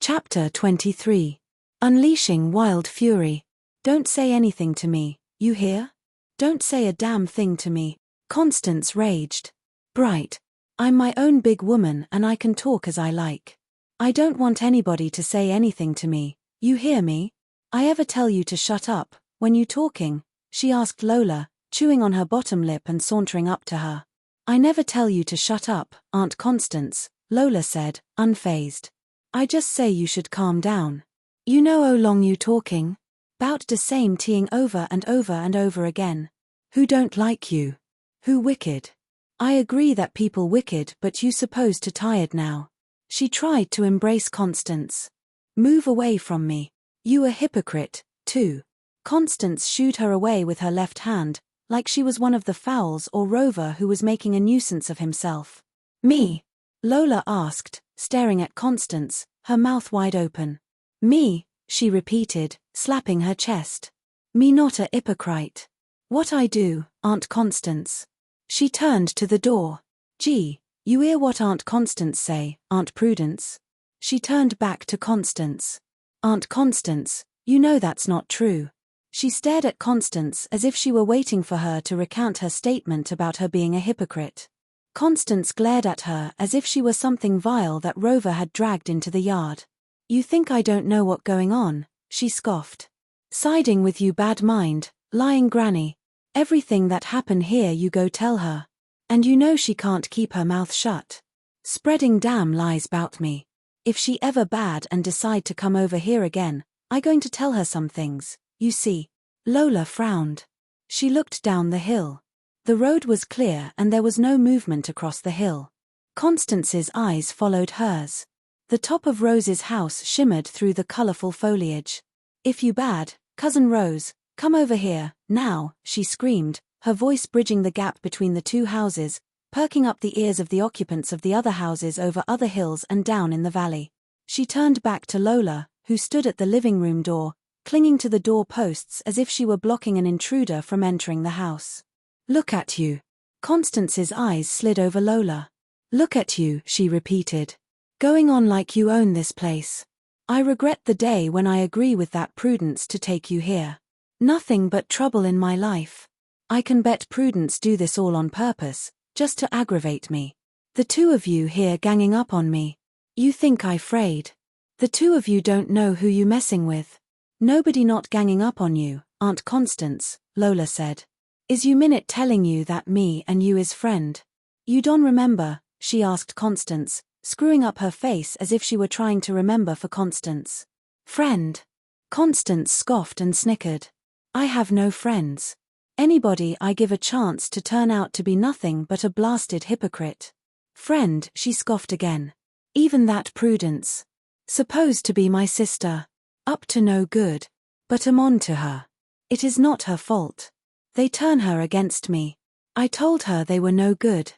Chapter 23. Unleashing Wild Fury. Don't say anything to me, you hear? Don't say a damn thing to me, Constance raged. Bright. I'm my own big woman and I can talk as I like. I don't want anybody to say anything to me, you hear me? I ever tell you to shut up, when you talking? She asked Lola, chewing on her bottom lip and sauntering up to her. I never tell you to shut up, Aunt Constance, Lola said, unfazed. I just say you should calm down. You know how long you talking? Bout the same teeing over and over and over again. Who don't like you? Who wicked? I agree that people wicked, but you supposed to tired now. She tried to embrace Constance. Move away from me. You a hypocrite, too. Constance shooed her away with her left hand, like she was one of the fowls or rover who was making a nuisance of himself. Me? Lola asked, staring at Constance, her mouth wide open. Me, she repeated, slapping her chest. Me not a hypocrite. What I do, Aunt Constance? She turned to the door. Gee, you hear what Aunt Constance say, Aunt Prudence? She turned back to Constance. Aunt Constance, you know that's not true. She stared at Constance as if she were waiting for her to recount her statement about her being a hypocrite. Constance glared at her as if she were something vile that Rover had dragged into the yard. You think I don't know what going on, she scoffed. Siding with you bad mind, lying granny. Everything that happened here you go tell her. And you know she can't keep her mouth shut. Spreading damn lies bout me. If she ever bad and decide to come over here again, I going to tell her some things, you see. Lola frowned. She looked down the hill. The road was clear and there was no movement across the hill. Constance's eyes followed hers. The top of Rose's house shimmered through the colorful foliage. If you bad, Cousin Rose, come over here, now, she screamed, her voice bridging the gap between the two houses, perking up the ears of the occupants of the other houses over other hills and down in the valley. She turned back to Lola, who stood at the living room door, clinging to the door posts as if she were blocking an intruder from entering the house. Look at you. Constance's eyes slid over Lola. Look at you, she repeated. Going on like you own this place. I regret the day when I agree with that Prudence to take you here. Nothing but trouble in my life. I can bet Prudence do this all on purpose, just to aggravate me. The two of you here ganging up on me. You think I afraid. The two of you don't know who you messing with. Nobody not ganging up on you, Aunt Constance, Lola said. Is you minute telling you that me and you is friend? You don't remember, she asked Constance, screwing up her face as if she were trying to remember for Constance. Friend? Constance scoffed and snickered. I have no friends. Anybody I give a chance to turn out to be nothing but a blasted hypocrite. Friend, she scoffed again. Even that Prudence. Supposed to be my sister. Up to no good. But I'm on to her. It is not her fault. They turn her against me. I told her they were no good.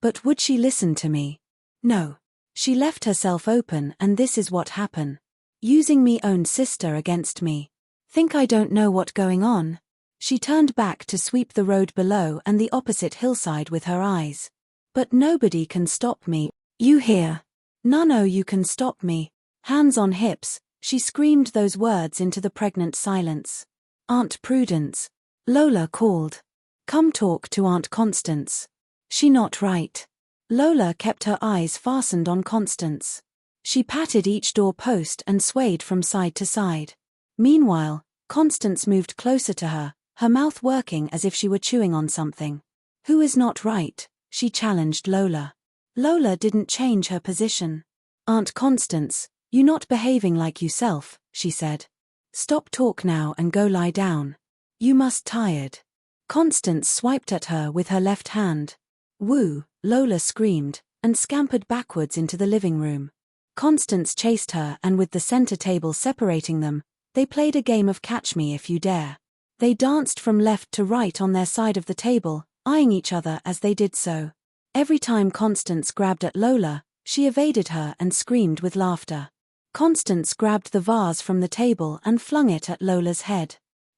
But would she listen to me? No. She left herself open and this is what happened. Using me own sister against me. Think I don't know what going on? She turned back to sweep the road below and the opposite hillside with her eyes. But nobody can stop me, you hear? None o' you can stop me. Hands on hips, she screamed those words into the pregnant silence. Aunt Prudence. Lola called. Come talk to Aunt Constance. She not right. Lola kept her eyes fastened on Constance. She patted each door post and swayed from side to side. Meanwhile, Constance moved closer to her, her mouth working as if she were chewing on something. Who is not right? She challenged Lola. Lola didn't change her position. Aunt Constance, you not behaving like yourself, she said. Stop talk now and go lie down. You must tired. Constance swiped at her with her left hand. Woo, Lola screamed, and scampered backwards into the living room. Constance chased her and with the center table separating them, they played a game of catch me if you dare. They danced from left to right on their side of the table, eyeing each other as they did so. Every time Constance grabbed at Lola, she evaded her and screamed with laughter. Constance grabbed the vase from the table and flung it at Lola's head.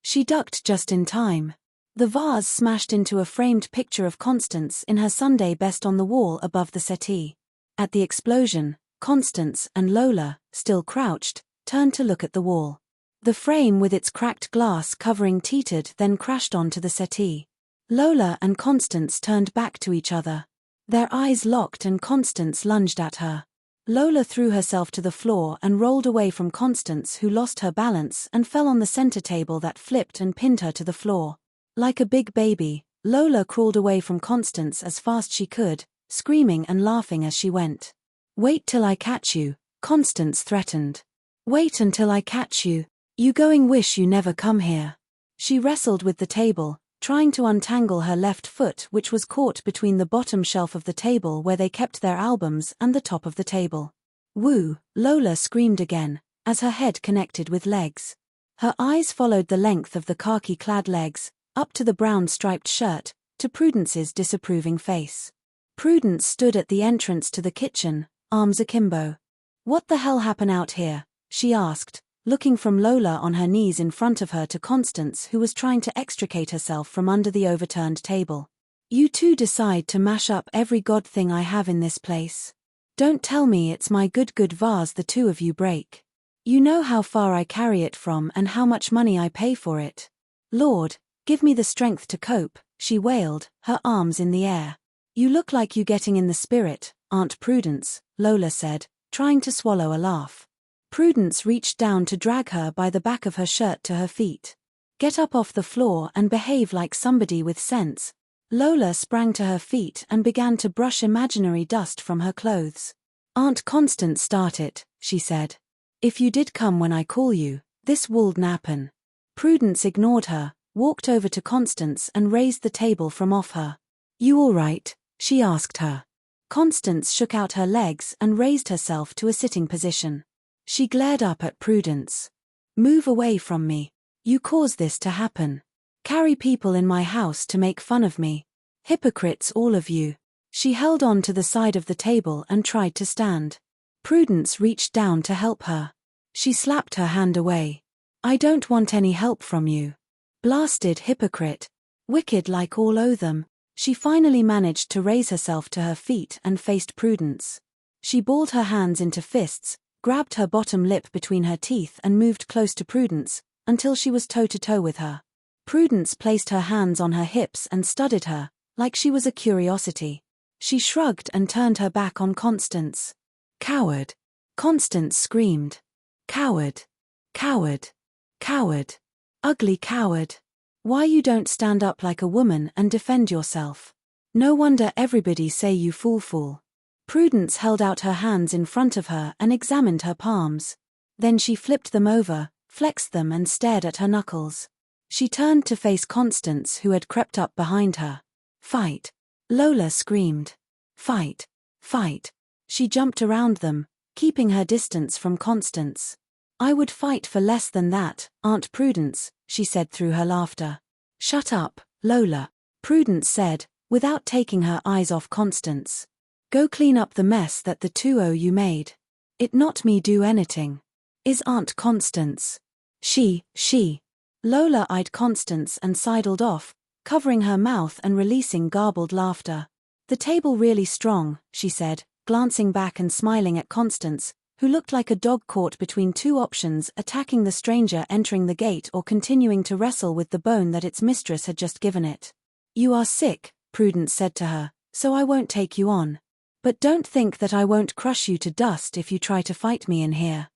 She ducked just in time. The vase smashed into a framed picture of Constance in her Sunday best on the wall above the settee. At the explosion, Constance and Lola, still crouched, turned to look at the wall. The frame with its cracked glass covering teetered, then crashed onto the settee. Lola and Constance turned back to each other. Their eyes locked and Constance lunged at her. Lola threw herself to the floor and rolled away from Constance, who lost her balance and fell on the center table that flipped and pinned her to the floor. Like a big baby, Lola crawled away from Constance as fast she could, screaming and laughing as she went. "Wait till I catch you," Constance threatened. "Wait until I catch you. You going wish you never come here." She wrestled with the table, trying to untangle her left foot, which was caught between the bottom shelf of the table where they kept their albums and the top of the table. "Woo!" Lola screamed again, as her head connected with legs. Her eyes followed the length of the khaki-clad legs, up to the brown striped shirt, to Prudence's disapproving face. Prudence stood at the entrance to the kitchen, arms akimbo. "What the hell happened out here?" she asked, looking from Lola on her knees in front of her to Constance, who was trying to extricate herself from under the overturned table. "You two decide to mash up every god thing I have in this place. Don't tell me it's my good vase the two of you break. You know how far I carry it from and how much money I pay for it. Lord, give me the strength to cope," she wailed, her arms in the air. "You look like you getting in the spirit, Aunt Prudence," Lola said, trying to swallow a laugh. Prudence reached down to drag her by the back of her shirt to her feet. "Get up off the floor and behave like somebody with sense." Lola sprang to her feet and began to brush imaginary dust from her clothes. "Aunt Constance started," she said. "If you did come when I call you, this would happen." Prudence ignored her, walked over to Constance and raised the table from off her. "You all right?" she asked her. Constance shook out her legs and raised herself to a sitting position. She glared up at Prudence. "Move away from me. You caused this to happen. Carry people in my house to make fun of me. Hypocrites all of you." She held on to the side of the table and tried to stand. Prudence reached down to help her. She slapped her hand away. "I don't want any help from you. Blasted hypocrite. Wicked like all o' them." She finally managed to raise herself to her feet and faced Prudence. She balled her hands into fists, grabbed her bottom lip between her teeth and moved close to Prudence, until she was toe-to-toe with her. Prudence placed her hands on her hips and studied her, like she was a curiosity. She shrugged and turned her back on Constance. "Coward!" Constance screamed. "Coward! Coward! Coward! Ugly coward! Why you don't stand up like a woman and defend yourself? No wonder everybody say you fool." Prudence held out her hands in front of her and examined her palms. Then she flipped them over, flexed them and stared at her knuckles. She turned to face Constance, who had crept up behind her. "Fight!" Lola screamed. "Fight! Fight!" She jumped around them, keeping her distance from Constance. "I would fight for less than that, Aunt Prudence," she said through her laughter. "Shut up, Lola," Prudence said, without taking her eyes off Constance. "Go clean up the mess that the two o' you made. It not me do anything. Is Aunt Constance." She. Lola eyed Constance and sidled off, covering her mouth and releasing garbled laughter. "The table really strong," she said, glancing back and smiling at Constance, who looked like a dog caught between two options: attacking the stranger entering the gate or continuing to wrestle with the bone that its mistress had just given it. "You are sick," Prudence said to her, "so I won't take you on. But don't think that I won't crush you to dust if you try to fight me in here."